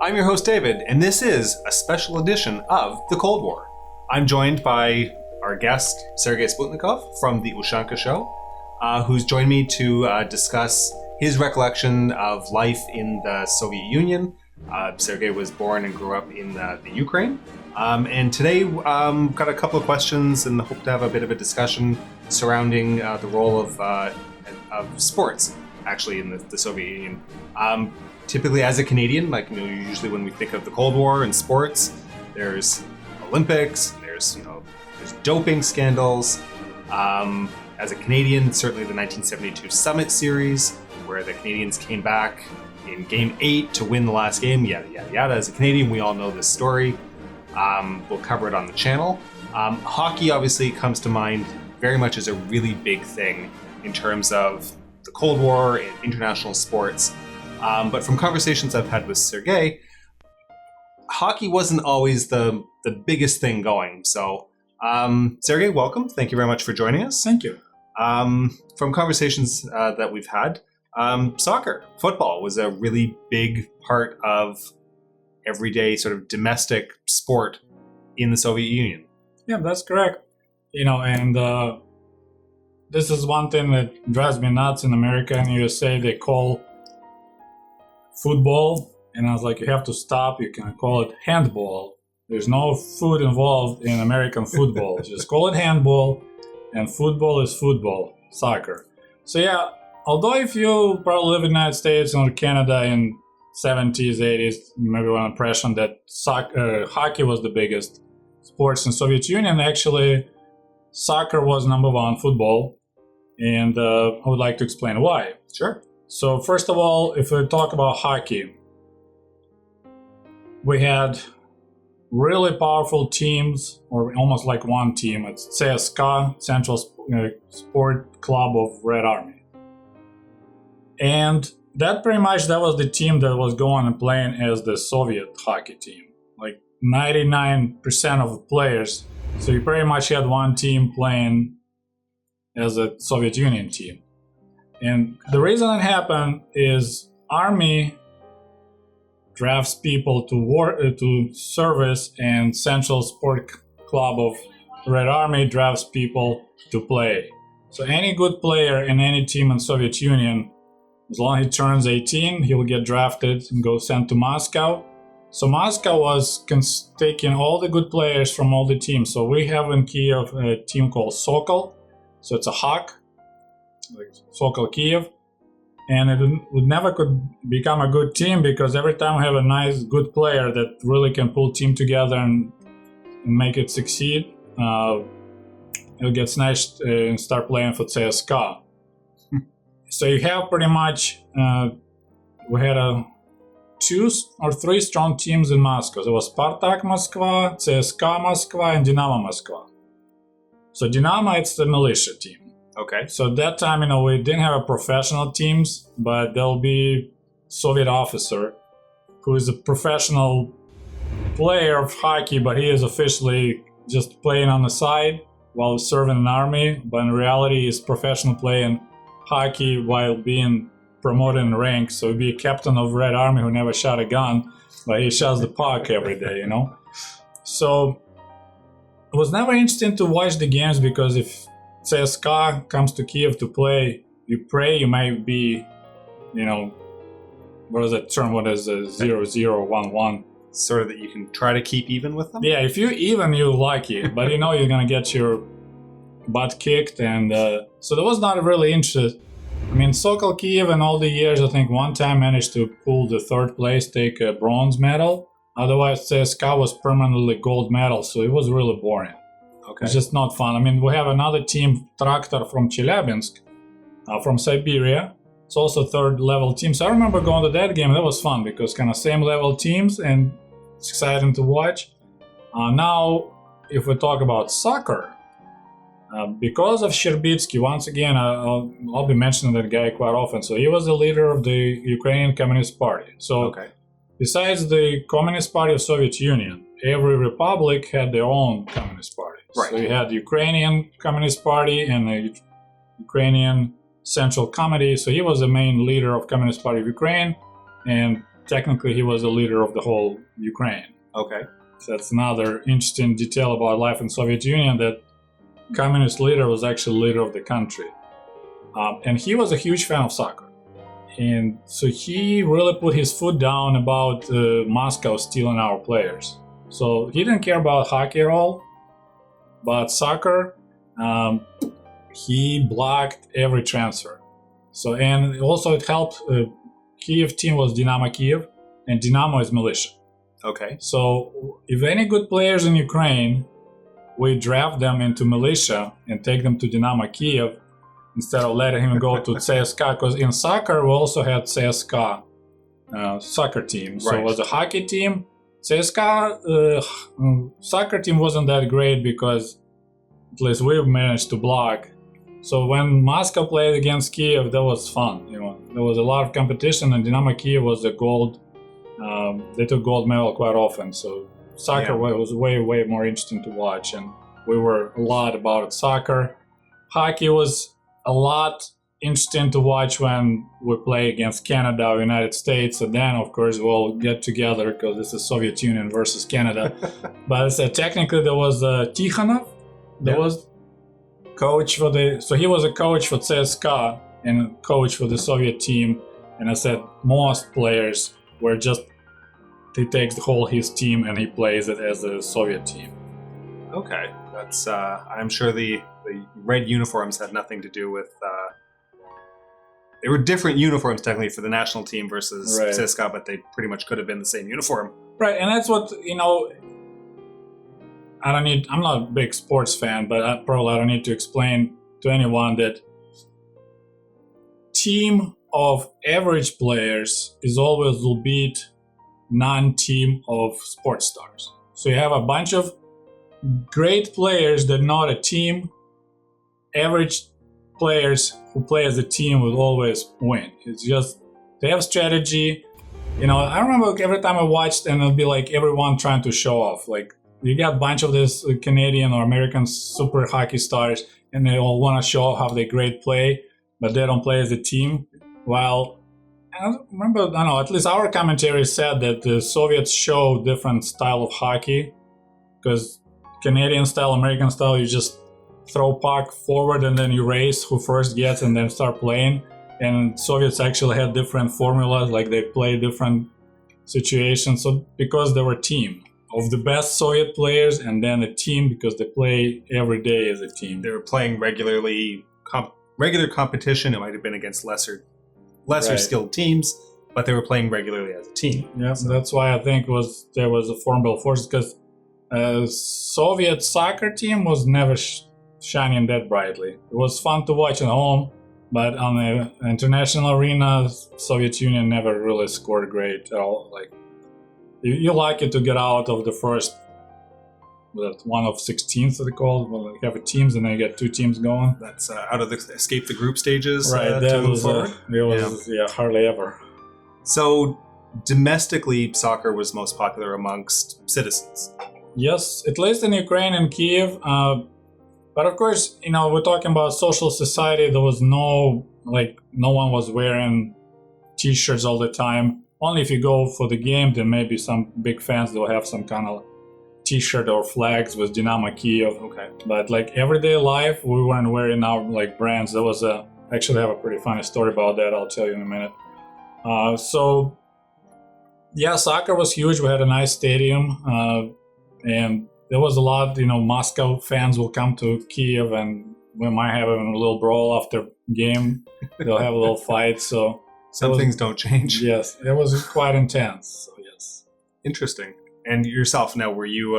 I'm your host, David, and this is a special edition of The Cold War. I'm joined by our guest, Sergei Sputnikov from The Ushanka Show, who's joined me to discuss his recollection of life in the Soviet Union. Sergei was born and grew up in the Ukraine. And today, got a couple of questions and hope to have a bit of a discussion surrounding the role of sports, actually, in the Soviet Union. Typically, as a Canadian, usually when we think of the Cold War and sports, there's Olympics, there's doping scandals. As a Canadian, certainly the 1972 Summit Series, where the Canadians came back in Game 8 to win the last game, yada, yada, yada. As a Canadian, we all know this story. We'll cover it on the channel. Hockey obviously comes to mind very much as a really big thing in terms of the Cold War and international sports. But from conversations I've had with Sergei, hockey wasn't always the biggest thing going. So, Sergei, welcome. Thank you very much for joining us. Thank you. From conversations that we've had, soccer, football was a really big part of everyday sort of domestic sport in the Soviet Union. Yeah, that's correct. And this is one thing that drives me nuts in America and USA. They call football, and I was like, you have to stop. You can call it handball. There's no food involved in American football. Just call it handball, and football is football, soccer. So yeah, although if you probably live in the United States or Canada in 70s, 80s, maybe one impression that hockey was the biggest sports in Soviet Union. Actually, soccer was number one, football, and I would like to explain why. Sure. So first of all, if we talk about hockey, we had really powerful teams, or almost like one team. It's CSKA, Central Sport Club of Red Army. And that was the team that was going and playing as the Soviet hockey team. Like 99% of the players. So you pretty much had one team playing as a Soviet Union team. And the reason it happened is Army drafts people to service, and Central Sport Club of Red Army drafts people to play. So any good player in any team in Soviet Union, as long as he turns 18, he will get drafted and go sent to Moscow. So Moscow was taking all the good players from all the teams. So we have in Kiev a team called Sokol. So it's a hawk, like Sokol Kiev. And it would never could become a good team because every time we have a nice, good player that really can pull team together and make it succeed, it'll get snatched and start playing for CSKA. So you have pretty much, we had 2 or 3 strong teams in Moscow. There was Spartak Moscow, CSKA Moscow, and Dynamo Moscow. So Dynamo, it's the militia team. Okay. So at that time, we didn't have a professional teams, but there'll be Soviet officer who is a professional player of hockey, but he is officially just playing on the side while serving in the army. But in reality, he's professional playing hockey while being promoted in rank. So he'd be a captain of Red Army who never shot a gun, but he shots the puck every day, So it was never interesting to watch the games because if CSKA comes to Kiev to play, you pray you might be, what is that term? What is a 0-0-1-1? Sort of that you can try to keep even with them? Yeah, if you even, you're lucky. But you're going to get your butt kicked. And so there was not really interest. Sokol Kiev in all the years, I think one time managed to pull the 3rd place, take a bronze medal. Otherwise, CSKA was permanently gold medal. So it was really boring. Okay. It's just not fun. We have another team, Traktor from Chelyabinsk, from Siberia. It's also 3rd level team. So I remember going to that game. That was fun because kind of same level teams and it's exciting to watch. Now, if we talk about soccer, because of Sherbitsky, once again, I'll be mentioning that guy quite often. So he was the leader of the Ukrainian Communist Party. So besides the Communist Party of Soviet Union, every republic had their own Communist Party. Right. So you had the Ukrainian Communist Party and the Ukrainian Central Committee. So he was the main leader of Communist Party of Ukraine. And technically he was the leader of the whole Ukraine. Okay. So that's another interesting detail about life in Soviet Union, that communist leader was actually leader of the country. And he was a huge fan of soccer. And so he really put his foot down about Moscow stealing our players. So he didn't care about hockey at all, but soccer, he blocked every transfer. So, and also it helped, Kiev team was Dynamo Kiev, and Dynamo is militia. Okay. So if any good players in Ukraine, we draft them into militia and take them to Dynamo Kiev instead of letting him go to CSKA, because in soccer we also had CSKA soccer team. So Right. it was a hockey team. CSKA soccer team wasn't that great because at least we managed to block. So when Moscow played against Kiev, that was fun. There was a lot of competition, and Dynamo Kiev was the gold. They took gold medal quite often. So soccer was way more interesting to watch, and we were a lot about soccer. Hockey was a lot interesting to watch when we play against Canada or United States, and then of course we'll get together because this is Soviet Union versus Canada. But technically there was Tikhonov, was coach for so he was a coach for CSKA and coach for the Soviet team. And I said most players were just, he takes his team and he plays it as a Soviet team. Okay, that's. I'm sure the red uniforms had nothing to do with. They were different uniforms technically for the national team versus CSKA, but they pretty much could have been the same uniform. Right, and that's what I'm not a big sports fan, but I don't need to explain to anyone that team of average players is always will beat non-team of sports stars. So you have a bunch of great players that not a team. Average players who play as a team will always win. It's just they have strategy. I remember every time I watched, and it'll be like everyone trying to show off. Like you got a bunch of these Canadian or American super hockey stars, and they all want to show off how they great play, but they don't play as a team. While I remember, at least our commentary said that the Soviets show different style of hockey, because Canadian style, American style, you just throw puck forward and then you race who first gets and then start playing. And Soviets actually had different formulas, like they play different situations. So because they were a team of the best Soviet players, and then a team because they play every day as a team. They were playing regularly, regular competition. It might have been against lesser skilled teams, but they were playing regularly as a team. Yeah, so that's why I think there was a formidable force, because Soviet soccer team was never shining that brightly. It was fun to watch at home, but on the international arena, Soviet Union never really scored great at all. Like you're lucky to get out of the first one of 16th, they call it. Well, you have teams and then you get two teams going. That's out of the escape the group stages. Right, that was hardly ever. So domestically, soccer was most popular amongst citizens. Yes, at least in Ukraine and Kiev. But of course, we're talking about social society. There was no one was wearing t-shirts all the time. Only if you go for the game, then maybe some big fans will have some kind of t-shirt or flags with Dynamo Kiev. Okay. But everyday life, we weren't wearing our brands. There was actually have a pretty funny story about that. I'll tell you in a minute. Soccer was huge. We had a nice stadium, and there was a lot. Moscow fans will come to Kiev, and we might have a little brawl after game. They'll have a little fight. So some things don't change. Yes, it was quite intense. So yes, interesting. And yourself, now, were you?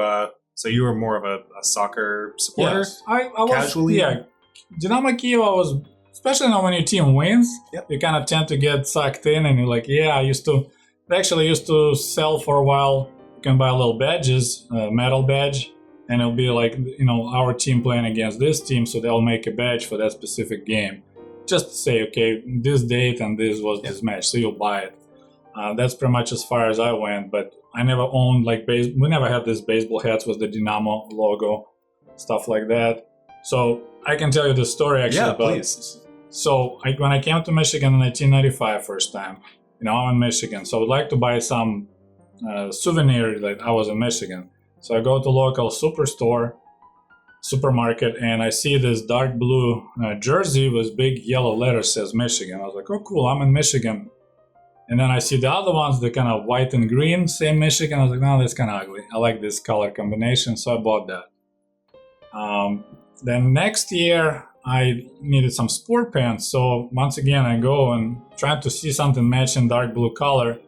So you were more of a soccer supporter? Yes, I was casually. Yeah, Dynamo Kiev. I was, especially when your team wins. Yep. You kind of tend to get sucked in, and you're like, I used to sell for a while. You can buy little badges, metal badge, and it'll be our team playing against this team, so they'll make a badge for that specific game. Just to say, okay, this date and this was this match, so you'll buy it. That's pretty much as far as I went, but I never owned we never had these baseball hats with the Dynamo logo, stuff like that. So I can tell you the story actually. Yeah, please. So when I came to Michigan in 1995 first time, I'm in Michigan, so I would like to buy some souvenir that I was in Michigan. So I go to local supermarket, and I see this dark blue jersey with big yellow letters says Michigan. I was like, oh, cool, I'm in Michigan. And then I see the other ones, the kind of white and green, same Michigan. I was like, no, that's kind of ugly. I like this color combination, so I bought that. Then next year, I needed some sport pants. So once again, I go and try to see something matching dark blue color.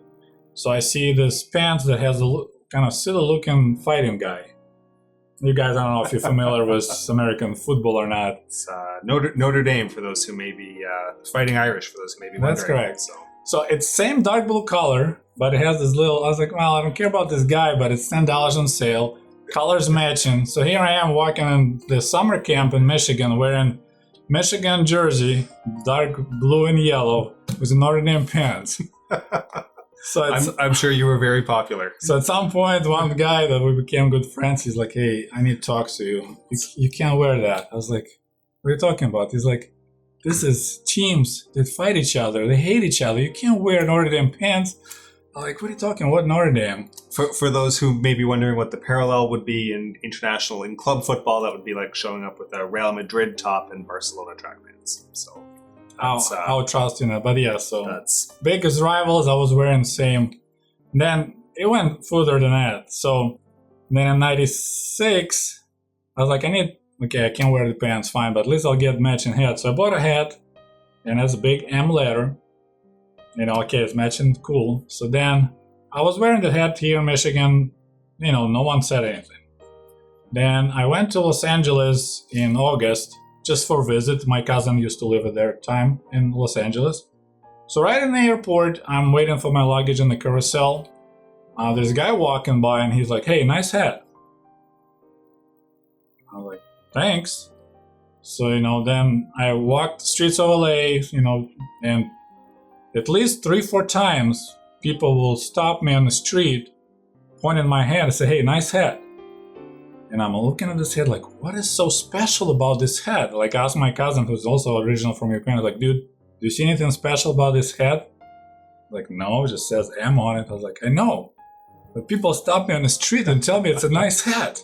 So I see this pants that has a kind of silly-looking fighting guy. You guys, I don't know if you're familiar with American football or not. It's Notre Dame for those who may be Fighting Irish for those who may be wondering. That's correct. So it's same dark blue color, but it has this little. I was like, well, I don't care about this guy, but it's $10 on sale. Colors matching. So here I am walking in the summer camp in Michigan, wearing Michigan jersey, dark blue and yellow, with Notre Dame pants. So I'm sure you were very popular. So at some point, one guy that we became good friends, he's like, hey, I need to talk to you. You can't wear that. I was like, what are you talking about? He's like, this is teams that fight each other. They hate each other. You can't wear Notre Dame pants. I'm like, what are you talking about? What Notre Dame? For those who may be wondering what the parallel would be in club football, that would be like showing up with a Real Madrid top and Barcelona track pants. So I'll trust you in that. But yeah, so that's biggest rivals, I was wearing the same. Then it went further than that. So then in 96, I was like, I can't wear the pants, fine, but at least I'll get matching hat. So I bought a hat, and it has a big M letter. It's matching, cool. So then I was wearing the hat here in Michigan. No one said anything. Then I went to Los Angeles in August just for a visit. My cousin used to live at that time in Los Angeles. So right in the airport, I'm waiting for my luggage in the carousel. There's a guy walking by, and he's like, hey, nice hat. I was like, thanks. So, then I walked the streets of LA, and at least 3-4 times, people will stop me on the street, point at my hat and say, hey, nice hat. And I'm looking at this hat like, what is so special about this hat? Like, I asked my cousin, who's also original from Ukraine, like, dude, do you see anything special about this hat? Like, no, it just says M on it. I was like, I know. But people stop me on the street and tell me it's a nice hat.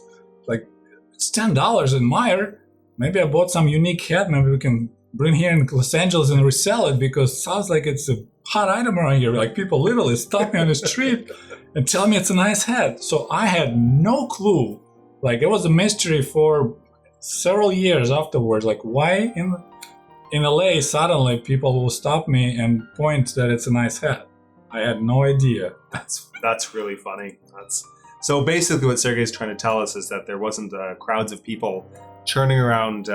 Like, it's $10, admire. Maybe I bought some unique hat. Maybe we can bring here in Los Angeles and resell it, because it sounds like it's a hot item around here. Like, people literally stop me on the street and tell me it's a nice hat. So I had no clue. Like, it was a mystery for several years afterwards. Like, why in LA suddenly people will stop me and point that it's a nice hat? I had no idea. That's really funny. So basically what Sergey's trying to tell us is that there wasn't crowds of people churning around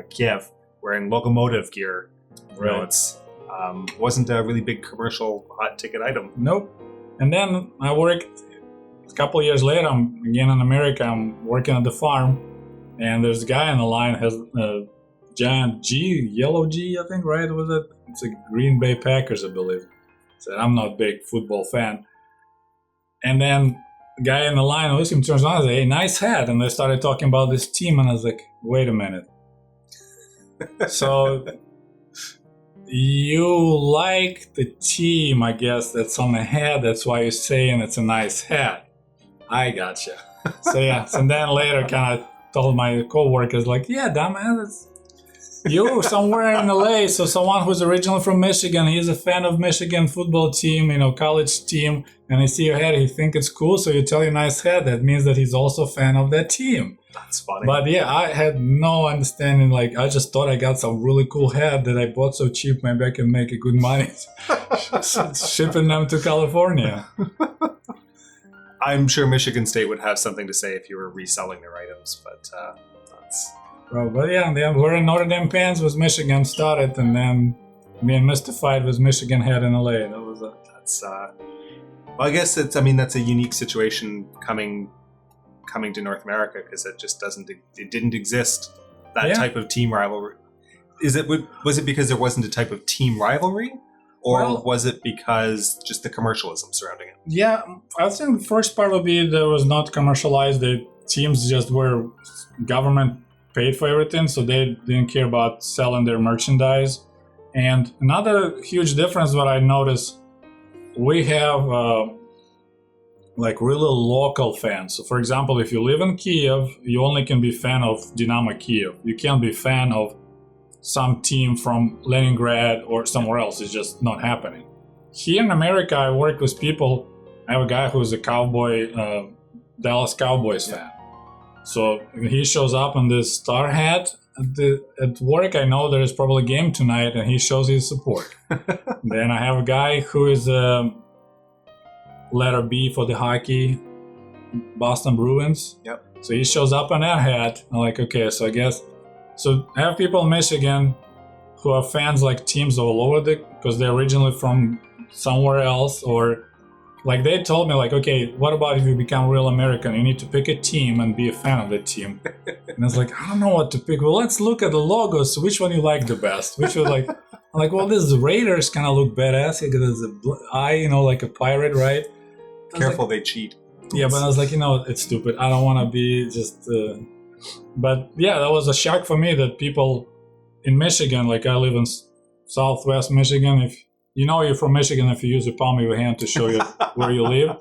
Kiev wearing locomotive gear. Right. It's wasn't a really big commercial hot ticket item. Nope. And then I worked a couple of years later. I'm again in America. I'm working at the farm, and there's a guy on the line has a giant G, yellow G, I think, right? Was it? It's a Green Bay Packers, I believe. So I'm not a big football fan. And then the guy in the line with him turns on and says, hey, nice hat. And they started talking about this team, and I was like, wait a minute. So you like the team, I guess, that's on the hat. That's why you're saying it's a nice hat. I gotcha. So yeah. So then later kind of told my co-workers, like, yeah, dumbass, you somewhere in LA. So someone who's originally from Michigan, he's a fan of Michigan football team, college team, and he see your hat, he think it's cool. So you tell your nice hat. That means that he's also a fan of that team. That's funny. But yeah, I had no understanding. Like, I just thought I got some really cool hat that I bought so cheap, maybe I can make a good money shipping them to California. I'm sure Michigan State would have something to say if you were reselling their items, but that's... But yeah, then wearing Notre Dame pants was Michigan started, and then being mystified was Michigan had in LA. That was well, I guess that's a unique situation coming to North America, because it didn't exist, that type of team rivalry. Was it because there wasn't a type of team rivalry, or was it because just the commercialism surrounding it? Yeah, I think the first part would be that it was not commercialized. The teams just were government paid for everything, so they didn't care about selling their merchandise. And another huge difference what I noticed we have like really local fans. So, for example, if you live in Kiev, you only can be fan of Dynamo Kiev. You can't be fan of some team from Leningrad or somewhere else. It's just not happening. Here in America, I work with people. I have a guy who's a Cowboy, Dallas Cowboys fan. So he shows up in this star hat at work. I know there is probably a game tonight, and he shows his support. Then I have a guy who is letter B for the hockey, Boston Bruins. Yep. So he shows up in that hat. I'm like, okay, so I guess. So I have people in Michigan who are fans like teams all over because they're originally from somewhere else, or like they told me like, okay, what about if you become real American? You need to pick a team and be a fan of the team. And I was like, I don't know what to pick. Well, let's look at the logos. Which one you like the best? Which was like, I'm like, well, this Raiders kind of look badass because there's a eye, like a pirate, right? Careful, they cheat. Yeah, but I was like, it's stupid. I don't want to be just. But yeah, that was a shock for me that people in Michigan, like I live in Southwest Michigan. If you're from Michigan, if you use the palm of your hand to show you where you live.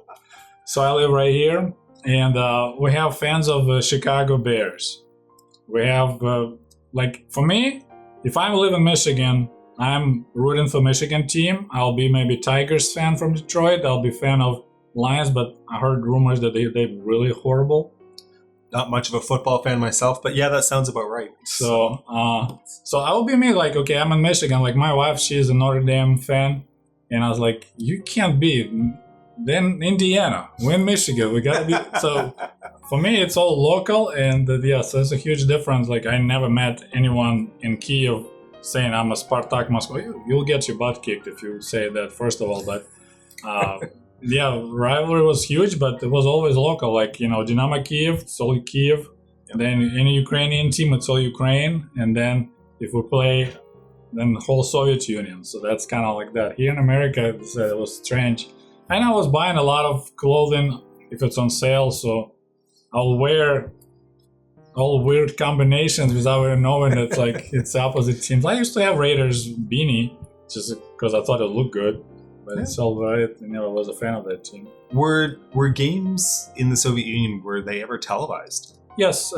So I live right here, and we have fans of the Chicago Bears. We have, for me, if I live in Michigan, I'm rooting for Michigan team. I'll be maybe Tigers fan from Detroit. I'll be fan of Lions, but I heard rumors that they're really horrible. Not much of a football fan myself, but yeah, that sounds about right. So I will be me, like, okay, I'm in Michigan. Like, my wife, she's a Notre Dame fan. And I was like, you can't be. Then Indiana, we're in Michigan. We got to be. So for me, it's all local. And so it's a huge difference. Like, I never met anyone in Kiev saying I'm a Spartak Moscow. You'll get your butt kicked if you say that, first of all. But rivalry was huge, but it was always local. Like, Dynamo Kiev, it's all Kiev. And then any Ukrainian team, it's all Ukraine. And then if we play, then the whole Soviet Union. So that's kind of like that. Here in America, it was strange. And I was buying a lot of clothing if it's on sale. So I'll wear all weird combinations without even knowing that it's opposite teams. I used to have Raiders beanie just because I thought it looked good. But it's all right. I never was a fan of that team. Were games in the Soviet Union, were they ever televised? Yes.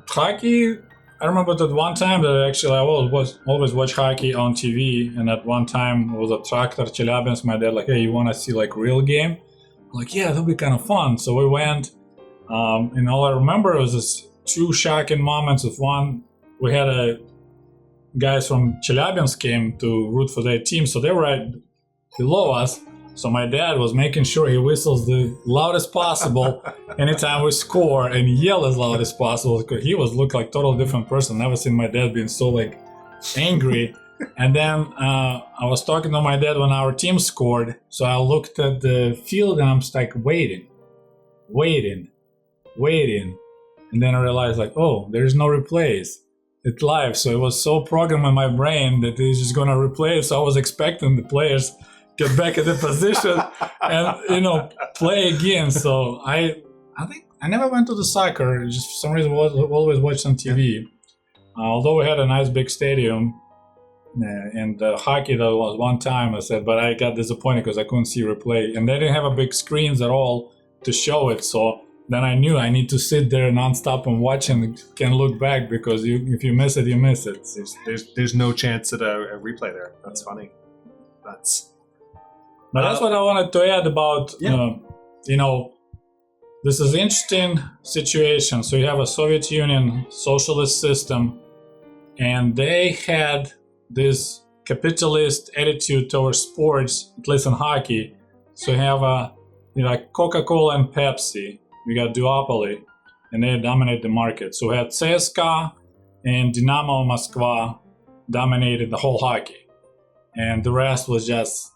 Hockey, I remember that one time that actually I always watch hockey on TV. And at one time it was a Tractor Chelyabinsk. My dad hey, you want to see real game? I'm like, yeah, that'll be kind of fun. So we went. And all I remember was this two shocking moments. Of one, we had guys from Chelyabinsk came to root for their team, so they were right below us. So my dad was making sure he whistles the loudest possible anytime we score and yell as loud as possible. Because he looked like a totally different person. Never seen my dad being so angry. And then I was talking to my dad when our team scored. So I looked at the field and I'm just waiting. And then I realized there's no replays. It's live. So it was so programmed in my brain that it's just going to replay it. So I was expecting the players get back in the position and, play again. So I think I never went to the soccer. Just for some reason, always watched on TV. Although we had a nice big stadium and hockey, that was one time I said, but I got disappointed because I couldn't see replay. And they didn't have a big screens at all to show it. So then I knew I need to sit there nonstop and watch and can look back because if you miss it, you miss it. There's no chance at a replay there. That's funny. But that's what I wanted to add about, this is an interesting situation. So you have a Soviet Union socialist system, and they had this capitalist attitude towards sports, at least in hockey. So you have Coca-Cola and Pepsi. We got duopoly, and they dominate the market. So we had CSKA and Dynamo Moskva dominated the whole hockey, and the rest was just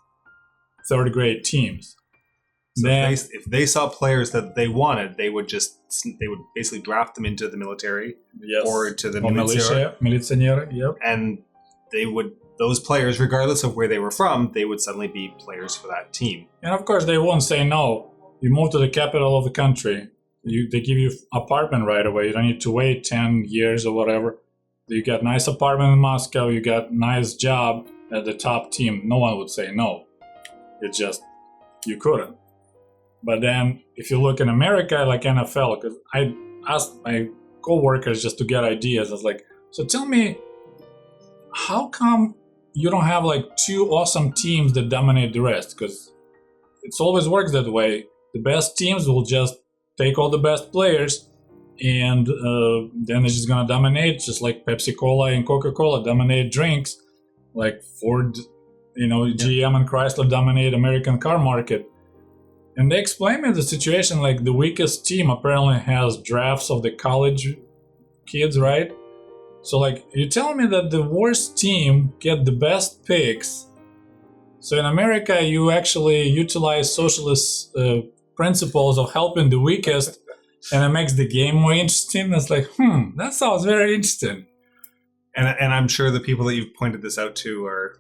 third-grade teams. So if they saw players that they wanted, they would basically draft them into the military, yes, or to the militia. Yep. And those players, regardless of where they were from, they would suddenly be players for that team. And of course, they won't say no. You move to the capital of the country. They give you apartment right away. You don't need to wait 10 years or whatever. You got nice apartment in Moscow. You got nice job at the top team. No one would say no. It just, you couldn't. But then if you look in America, like NFL, because I asked my co-workers just to get ideas. I was like, so tell me, how come you don't have like two awesome teams that dominate the rest? Because it's always works that way. The best teams will just take all the best players, and then they're just gonna dominate, just like Pepsi Cola and Coca-Cola dominate drinks, like Ford, GM and Chrysler dominate American car market. And they explained me the situation, like the weakest team apparently has drafts of the college kids, right? So like, you're telling me that the worst team get the best picks. So in America, you actually utilize socialist principles of helping the weakest, and it makes the game more interesting. It's like, that sounds very interesting. And I'm sure the people that you've pointed this out to are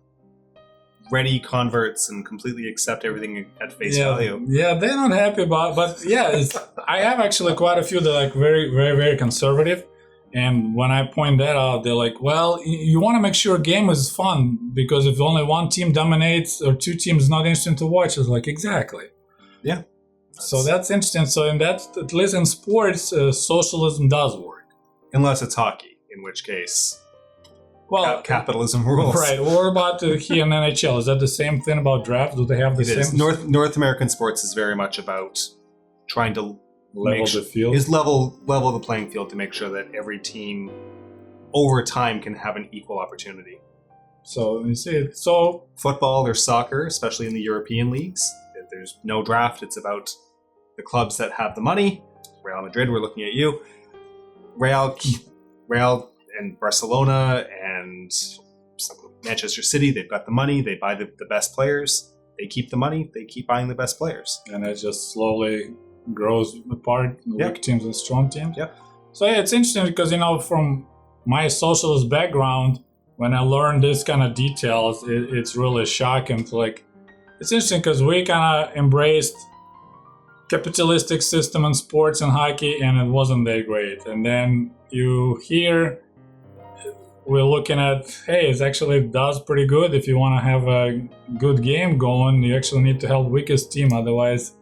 ready converts and completely accept everything at face value. Yeah, they're not happy about it. But yeah, I have actually quite a few that are like very, very, very conservative. And when I point that out, they're like, well, you want to make sure a game is fun, because if only one team dominates or two teams not interesting to watch, it's like, exactly. Yeah. So that's interesting. So in that, at least in sports, socialism does work. Unless it's hockey, in which case, well, capitalism rules. Right. What about here in NHL? Is that the same thing about draft? Do they have the same? North American sports is very much about trying to level the field. Is level the playing field to make sure that every team over time can have an equal opportunity. So you see, so football or soccer, especially in the European leagues, there's no draft. It's about the clubs that have the money. Real Madrid, we're looking at you. Real and Barcelona and Manchester City, they've got the money. They buy the best players. They keep the money. They keep buying the best players. And it just slowly grows apart, weak teams and strong teams. Yep. So yeah, it's interesting because, from my socialist background, when I learned this kind of details, it's really shocking. It's interesting because we kind of embraced capitalistic system in sports and hockey, and it wasn't that great. And then you hear we're looking at, hey, it actually does pretty good. If you want to have a good game going, you actually need to help weakest team, otherwise.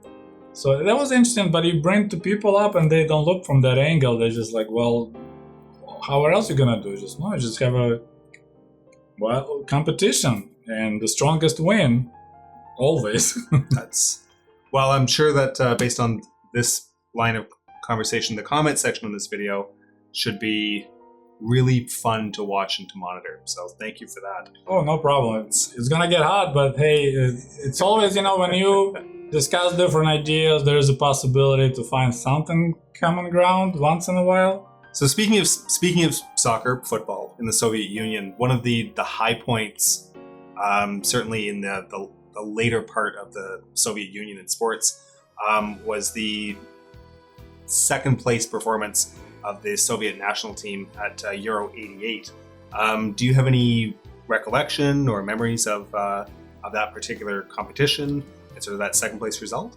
So that was interesting, but you bring two people up and they don't look from that angle. They're just like, well, how else are you going to do? Just have a competition, and the strongest win, always. Well, I'm sure that based on this line of conversation, the comment section of this video should be really fun to watch and to monitor. So thank you for that. Oh, no problem. It's going to get hot, but hey, it's always, when you discuss different ideas, there's a possibility to find something common ground once in a while. So speaking of soccer, football in the Soviet Union, one of the high points, certainly in the later part of the Soviet Union in sports, was the second place performance of the Soviet national team at Euro '88. Do you have any recollection or memories of that particular competition and sort of that second place result?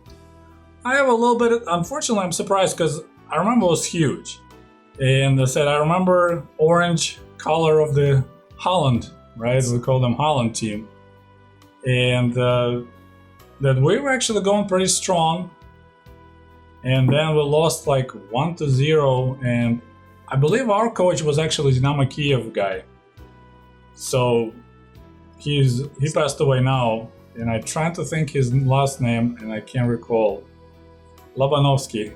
I have a little bit. Unfortunately, I'm surprised because I remember it was huge. And I remember orange color of the Holland, right? We call them Holland team. And that we were actually going pretty strong. And then we lost 1-0. And I believe our coach was actually Dynamo Kiev guy. So he passed away now. And I tried to think his last name and I can't recall. Lobanovsky.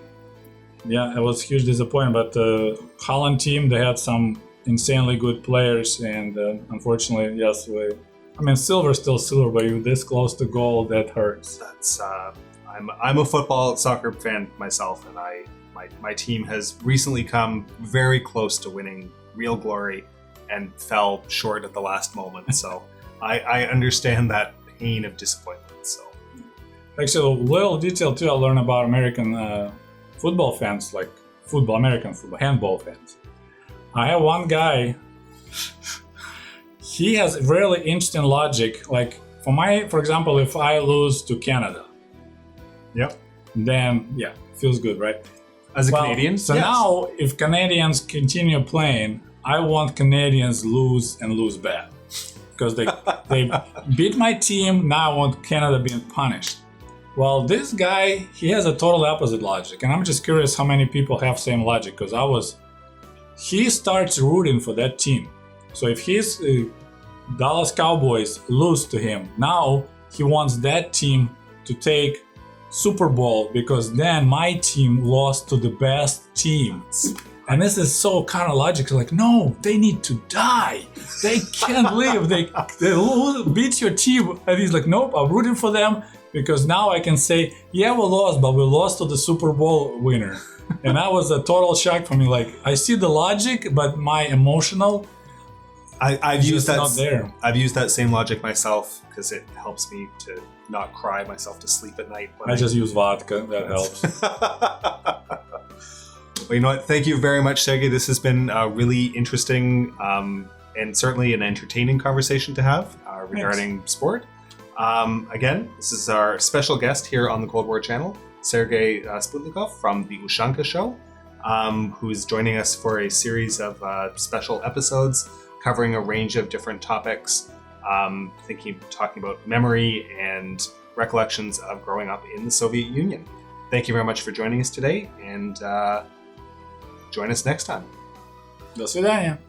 Yeah, it was a huge disappointment. But the Holland team, they had some insanely good players. And unfortunately, yes, silver's still silver, but you're this close to gold, that hurts. I'm a soccer fan myself, and my team has recently come very close to winning real glory and fell short at the last moment. So I understand that pain of disappointment. So actually, a little detail too I learned about American football fans, American football, handball fans. I have one guy. He has really interesting logic. For example, if I lose to Canada, then feels good, right? As a Canadian? So now, if Canadians continue playing, I want Canadians lose and lose bad. because they beat my team. Now I want Canada being punished. Well, this guy, he has a total opposite logic, and I'm just curious how many people have same logic, because he starts rooting for that team. So if his Dallas Cowboys lose to him, now he wants that team to take Super Bowl because then my team lost to the best team. And this is so kind of logical, like, no, they need to die. They can't live. They beat your team. And he's like, nope, I'm rooting for them because now I can say, yeah, we lost, but we lost to the Super Bowl winner. And that was a total shock for me. Like, I see the logic, but my emotional, I've used that. Not there. I've used that same logic myself because it helps me to not cry myself to sleep at night. I just use vodka. That helps. Well, you know what? Thank you very much, Sergey. This has been a really interesting and certainly an entertaining conversation to have regarding sport. Again, this is our special guest here on the Cold War channel, Sergey Sputnikov from the Ushanka Show, who is joining us for a series of special episodes covering a range of different topics, talking about memory and recollections of growing up in the Soviet Union. Thank you very much for joining us today, and join us next time. До свидания.